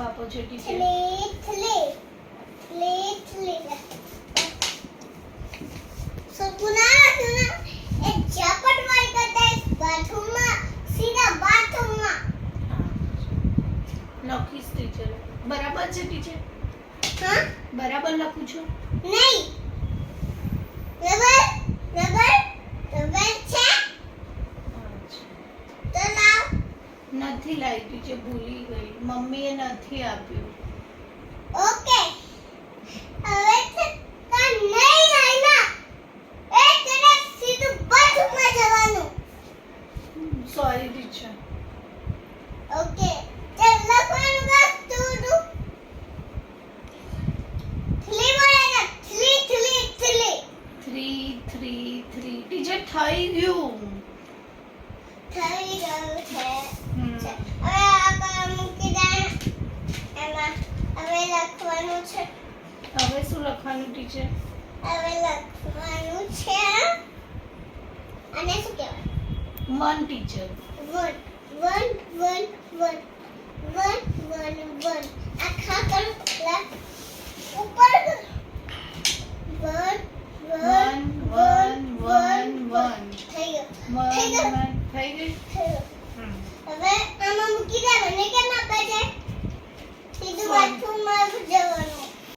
આપો છો ટીચર? સુના એ ઝાપટ મારી કરતા બાથરૂમમાં સીધા બાથરૂમમાં લખીશ ટીચર. બરાબર છે ટીચર? હા બરાબર લખું છું? નહીં રબર રબર રબર છે તો લાવ નથી લાવી ટીચર, ભૂલી ગઈ. મમ્મીએ નથી આપ્યું. ઓકે હવે કા નહીં લાઈના એક તરફ સીધું બાથરૂમમાં જવાનું સોરી ટીચર. ઓકે ચાલ લખવાનું બસ તું થ્રી બોલેગા થ્રી 3 ટીચર થઈ ગયું. થઈ ગયું છે હમ. હવે આ કલમ મૂકી દે એમાં હવે લખવાનું છે હવે શું લખવાનું ટીચર? હવે લખવાનું છે અને શું કહેવાય 1 ટીચર. વન આખા કર ઉપર વન 1 થઈ ગયો 1 થઈ ગઈ. હમ. હવે આમાં મૂકી દે મને કેમ આપે છે સીધું Sorry. બાથરૂમમાં જવાનું